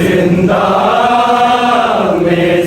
जिंदा में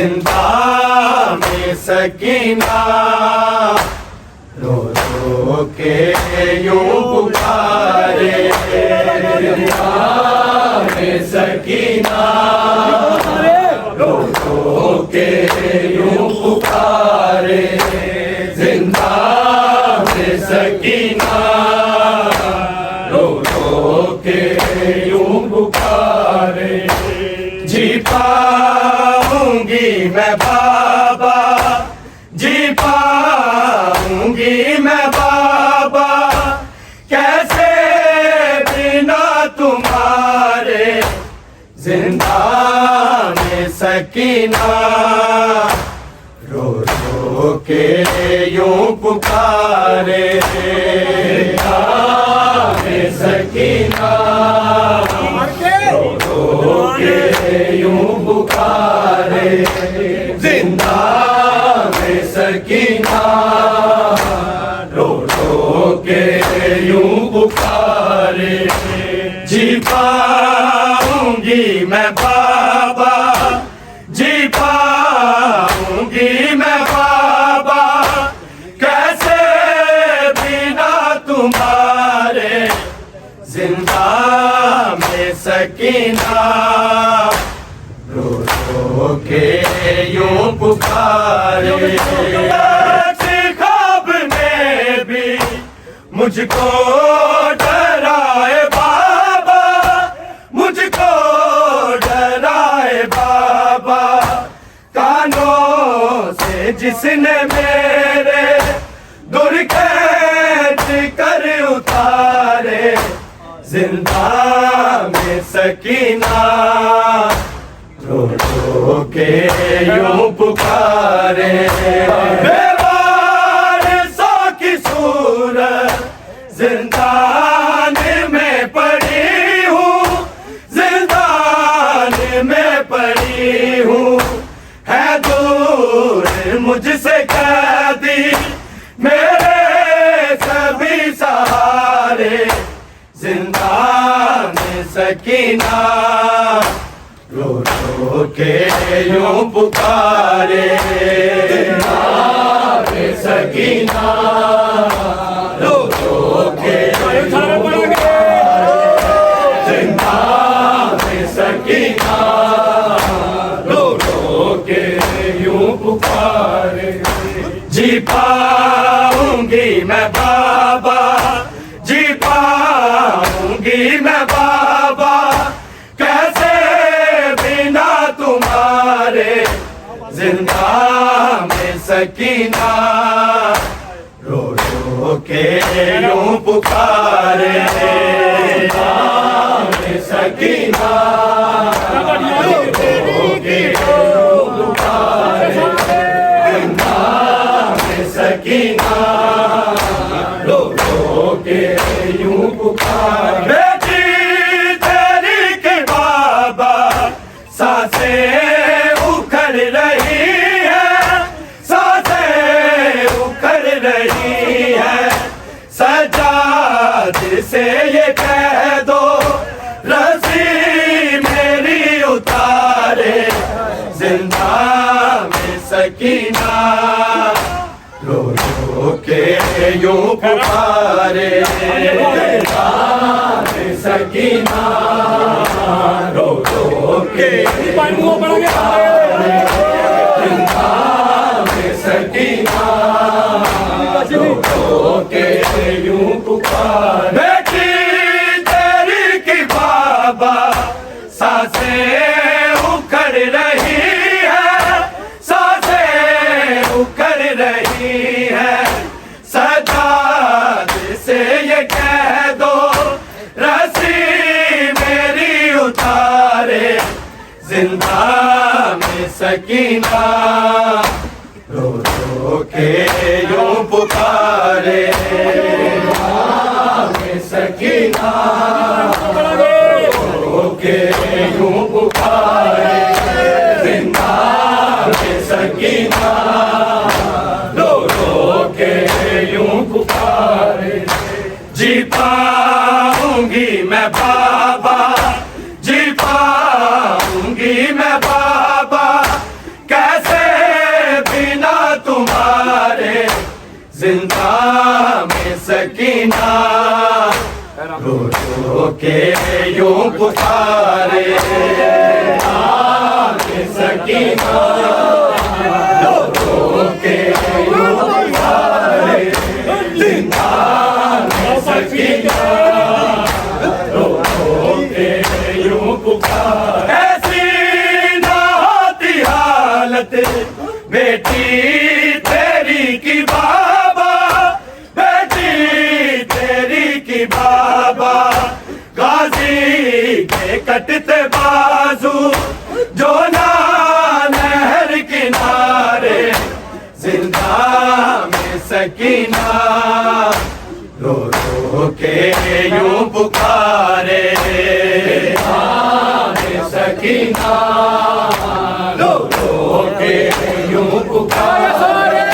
जिंदा में सकीना, रो रो के यूं पुकारे, जिंदा में सकीना, रो रो के यूं पुकारे, जिंदा में सकीना, रो रो के यूं पुकारे। जी पाऊंगी मैं बाबा, जी पाऊंगी मैं बाबा, कैसे बिना तुम्हारे, जिंदा में सकीना, रो रो के यूं पुकारे, जिंदा में सकीना, रो रो के यूं पुकारे, जिंदा में सकीना, रो रो के यूं पुकारे। जी पाऊंगी मैं बाबा, जी पाऊंगी मैं बाबा, कैसे बिना तुम्हारे, जिंदा में सकीना, रो रो के यूं पुकारे। ख्वाब में भी मुझको डराए बाबा, मुझको डराए बाबा, कानों से जिसने मेरे दुर्गत कर उतारे, जिंदा में सकीना, रो रो के यूं पुकारे। बेवारसों की सूरत जिंदान में पड़ी हूँ, जिंदान में पड़ी हूँ, है दूर मुझसे कैदी मेरे सभी सहारे, जिंदा में सकीना, रो रो के यूं पुकारे, जिंदा में सकीना, रो रो के यूं पुकारे, जिंदा में सकीना, रो रो के यूं पुकारे। जी पाऊंगी मैं बाबा, जी पाऊंगी मैं बाबा, कैसे बिना तुम्हारे, जिंदा में सकीना, रो रो के यूं पुकारे, जिंदा में सकीना, रो रो के यूं पुकारे, जिंदा में सकीना, रो रो के यूं पुकारे। बेटी तेरी के बाबा सांसें उखड़ रही है, सांसें उखड़ रही है, सजाद से ये कह दो रस्सी मेरी उतारे, जिंदा में सकीना, रो रो के यूं पुकारे, जिंदा में सकीना, रो रो के यूं पुकारे, जिंदा में सकीना, रो रो के यूं पुकारे। बेटी तेरी की बाबा सांसें उखड़ रही है, सांसें उखड़ रही है, सजाद से ये कह दो रस्सी मेरी उतारे, जिंदा में सकीना, रो रो के यूं पुकारे, जिंदा में सकीना, रो रो के यूं पुकारे, जिंदा में सकीना, रो रो के यूं पुकारे। जी पाऊंगी मैं बाबा, जी पाऊंगी मैं बाबा, कैसे जिंदा में सकीना रो रो के यूं पुकारे में सकीना रो रो के यूं पुकारे जिंदा में सकीना रो रो के यूं पुकारे ऐसी ना होती हालत बेटी तेरी की बाबा बेटी तेरी की बाबा गाजी के कटते बाजू जो ना नहर किनारे जिंदा में सकीना रो रो के यूं पुकारे में सकीना रो रो के यूं पुकारे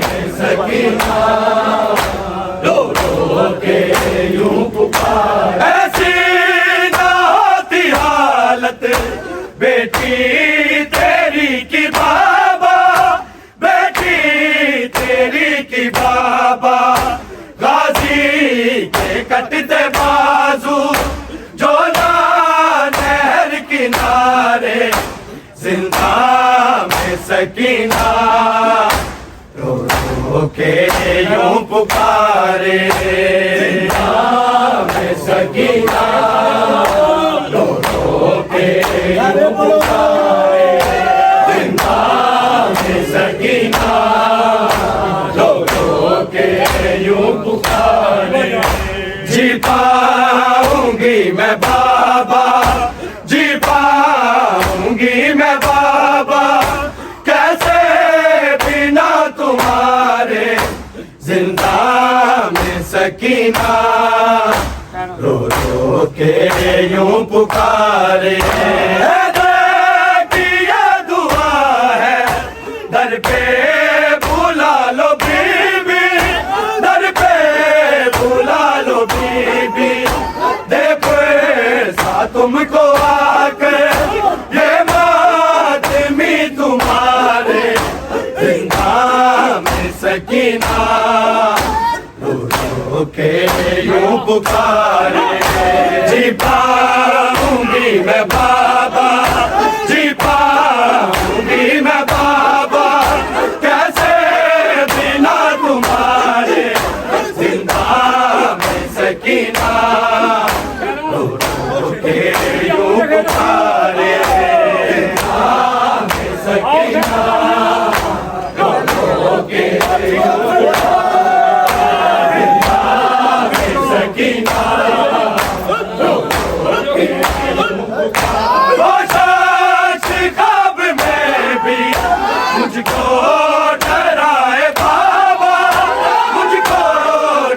में सकीना रो रो के यूं पुकारे ऐसी ना होती हालत बेटी तेरी की बाबा बेटी तेरी की बाबा गाजी के कटते बाजू जो ना नहर किनारे जिंदा में सकीना रो रो के यूं पुकारे जिंदा में सकीना रो रो के यूं पुकारे जिंदा में सकीना रो रो के यूं पुकारे जी पाऊंगी मैं बाबा जी पाऊंगी मैं बाबा कैसे बिना तुम्हारे जिंदा में सकीना रो रो के यूं पुकारे ये दुआ है दर पे बुला लो बीबी दर पे बुला लो बीबी देखो सा तुमको आकर ये मातमी तुम्हारे जिंदा में सकीना रो रो के यूं पुकारे जी पाऊंगी मैं बाबा जी पाऊंगी मैं बाबा कैसे बिना तुम्हारे जिंदा में सकीना रो रो के यूं पुकारे जिंदा में सकीना रो रो के यूं पुकारे जिंदा में सकीना रो रो के यूं पुकारे वो शख्स ख्वाब में भी मुझको डराए बाबा मुझको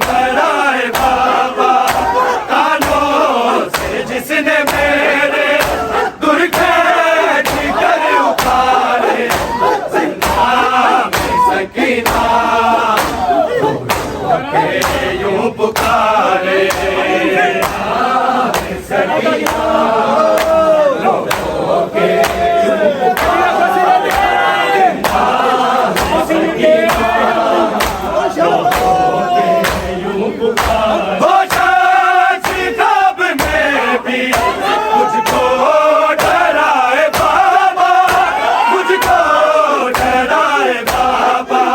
डराए बाबा कानों से जिसने मेरे दुर्घट कर उतारे जिंदा में सकीना रो रो के यूं पुकारे में सकीना रो रो के यूं पुकारे जिंदा में सकीना रो रो के यूं पुकारे वो शख्स ख्वाब में भी मुझको डराए बाबा मुझको डराए बाबा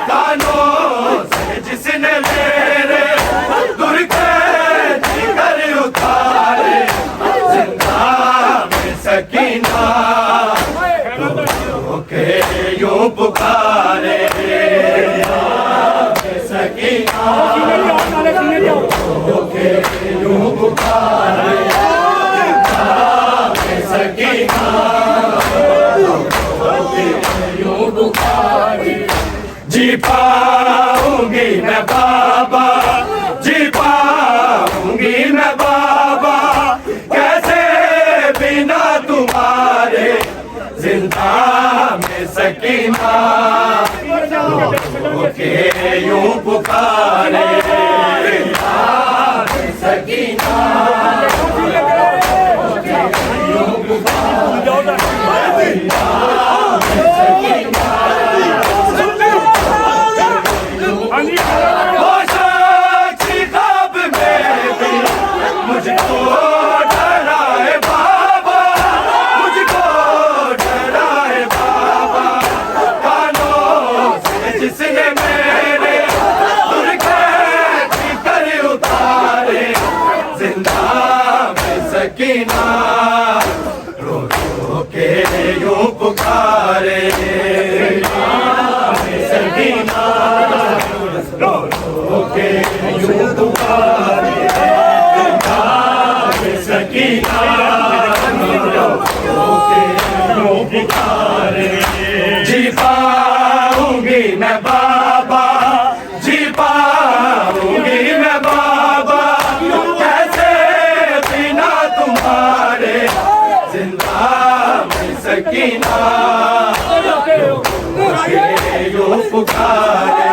कानों से जिसने मेरे दुर्घट कर उतारे जिंदा में सकीना रो रो के यूं पुकारे में सकीना रो रो के यूं पुकारे जिंदा में सकीना रो रो के यूं पुकारे जी पाऊंगी मैं बाबा जी पाऊंगी मैं बाबा कैसे बिना तुम्हारे जिंदा में सकीना रो के यूं पुकारे जिंदा में सकीना रो के यूं पुकारे जिंदा में सकीना यूं पुकारे सकीना रो रो के यूं पुकारे सकीना रो रो के यूं पुकारे जी पाऊंगी मैं बाबा जी पाऊंगी मैं बाबा कैसे बिना तुम्हारे जिंदा में सकीना यूं पुकारे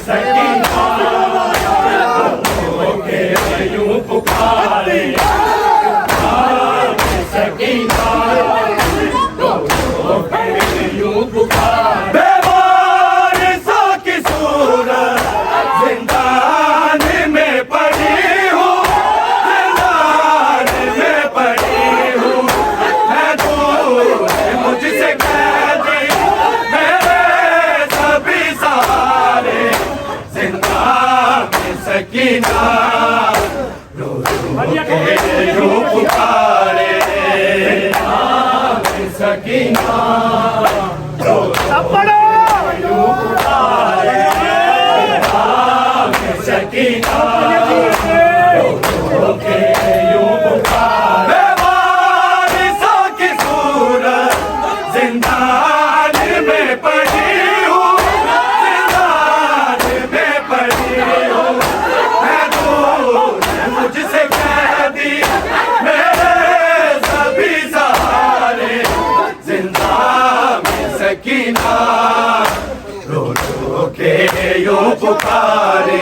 सकीना यूं पुकारे सकीना यूं पुकारे बेवारिसा की सूरत जिंदान में पड़ी हूँ जिंदान में पड़ी हूँ मैं दूर मुझसे कैदी मेरे सभी सहारे जिंदा में सकीना रो रो के यूं पुकारे सकीना रो रो यूं पुकारे सकीना रो रो के यूं पुकारे बेवारिसा की सूरत जिंदान में पड़ी हूँ जिंदान में पड़ी हूँ मैं दूर मुझसे कैदी मेरे सभी सहारे जिंदा में सकीना रो रो के यूं पुकारे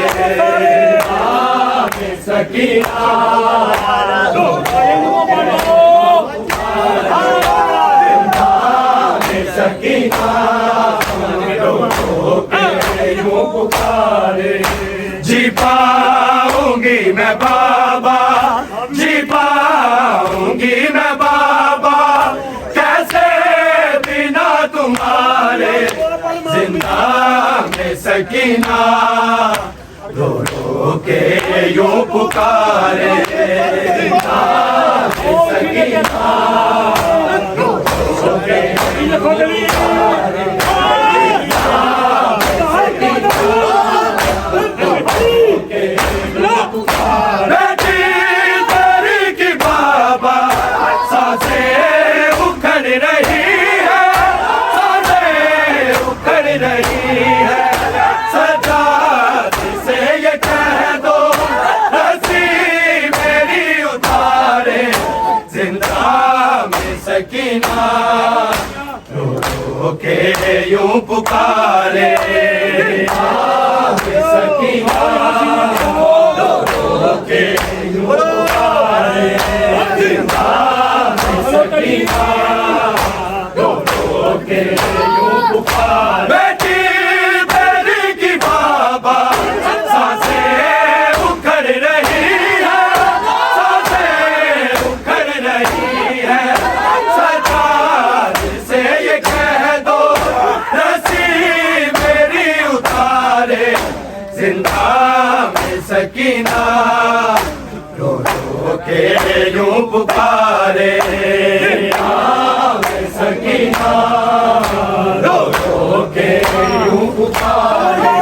सकीना रो सकीना रो रो के यूं पुकारे जी पाऊंगी मैं बाबा जी पाऊंगी मैं बाबा कैसे बिना तुम्हारे जिंदा में सकीना रो रो के यूं पुकारे जिंदा में सकीना रो रो के यूं पुकारे बेटी तेरी की बाबा सांसें उखड़ रही है सांसें उखड़ रही है सजाद से ये कह दो रस्सी मेरी उतारे जिंदा में सकीना रो रो के यूं पुकारे सकीना के यूं पुकारे जिंदा में सकीना रो रो के यूं पुकारे बेटी तेरी की बाबा सांसें उखड़ रही है सांसें उखड़ रही है सजाद से ये कह दो रस्सी मेरी उतारे जिंदा में सकीना रो रो के यूं पुकारे सकीना रो रो के यूं पुकारे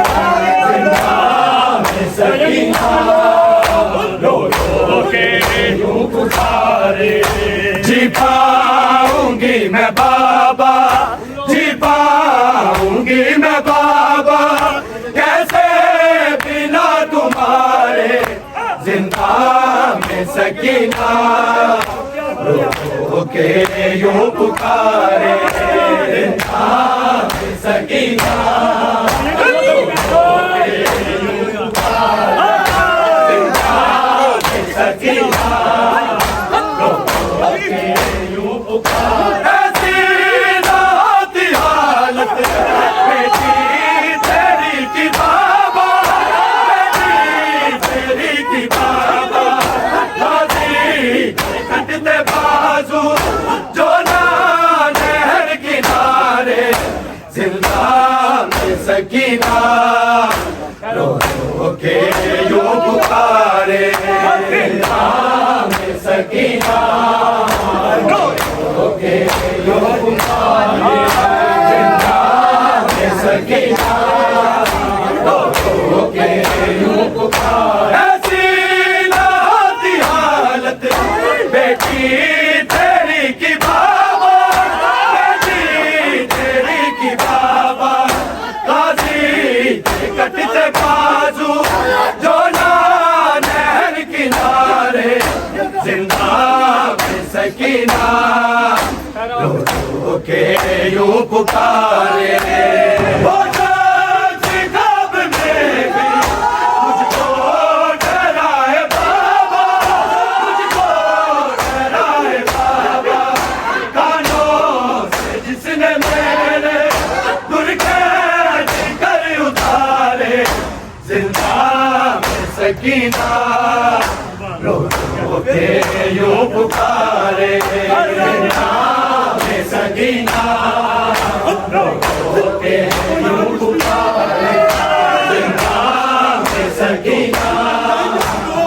जिंदा में सकीना रो रो के यूं पुकारे जी पाऊंगी मैं बाबा जी पाऊंगी मैं बाबा कैसे बिना तुम्हारे जिंदा में सकीना रो रो के यूं पुकारे जिंदा में सकीना रो रो के यूं पुकारे जिंदा में सकीना रो रो के यूं पुकारे ऐसी राती हालत बेटी तेरी की बाबा तेरी की बाबा कटते बाजू जो ना नहर किनारे जिंदा में सकी के यूं पुकारे, जिंदा है सकीना रो रो के यूं पुकारे। ऐसी ना होती हालत बेटी तेरी की बाबा, बेटी तेरी की बाबा, काजी के कटते बाजू जो ना नहर किनारे, जिंदा है सकीना रो रो के यूं पुकारे। वो जागती ख्वाब में भी मुझको डराए बाबा, मुझको डराए बाबा, कानों से जिसने मेरे दुर्गत कर उतारे, जिंदा में सकीना रो रो के यूं पुकारे, जिंदा में सकीना रो रो के यूं पुकारे, जिंदा में सकीना रो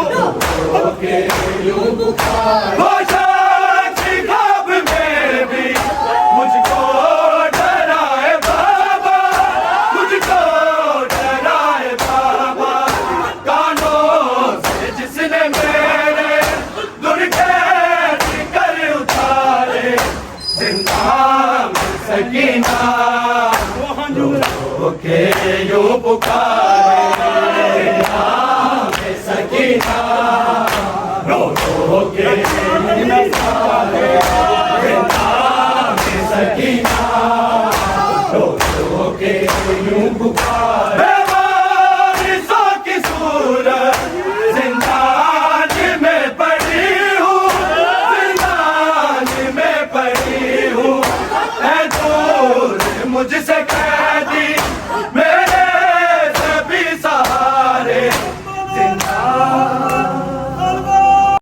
रो के यूं पुकारे। वो जागती ख्वाब में भी मुझको डराए बाबा, मुझको डराए बाबा, कानों से जिसने मेरे दुर्गत कर उतारे, जिंदा में सकीना रो रो के यूं पुकारे, जिंदा में सकीना रो रो के यूं पुकारे, जिंदा में सकीना रो रो के यूं पुकारे। बेवारिसों की सूरत जिंदान में पड़ी हूँ, जिंदान में पड़ी हूँ, ऐ दूर मुझसे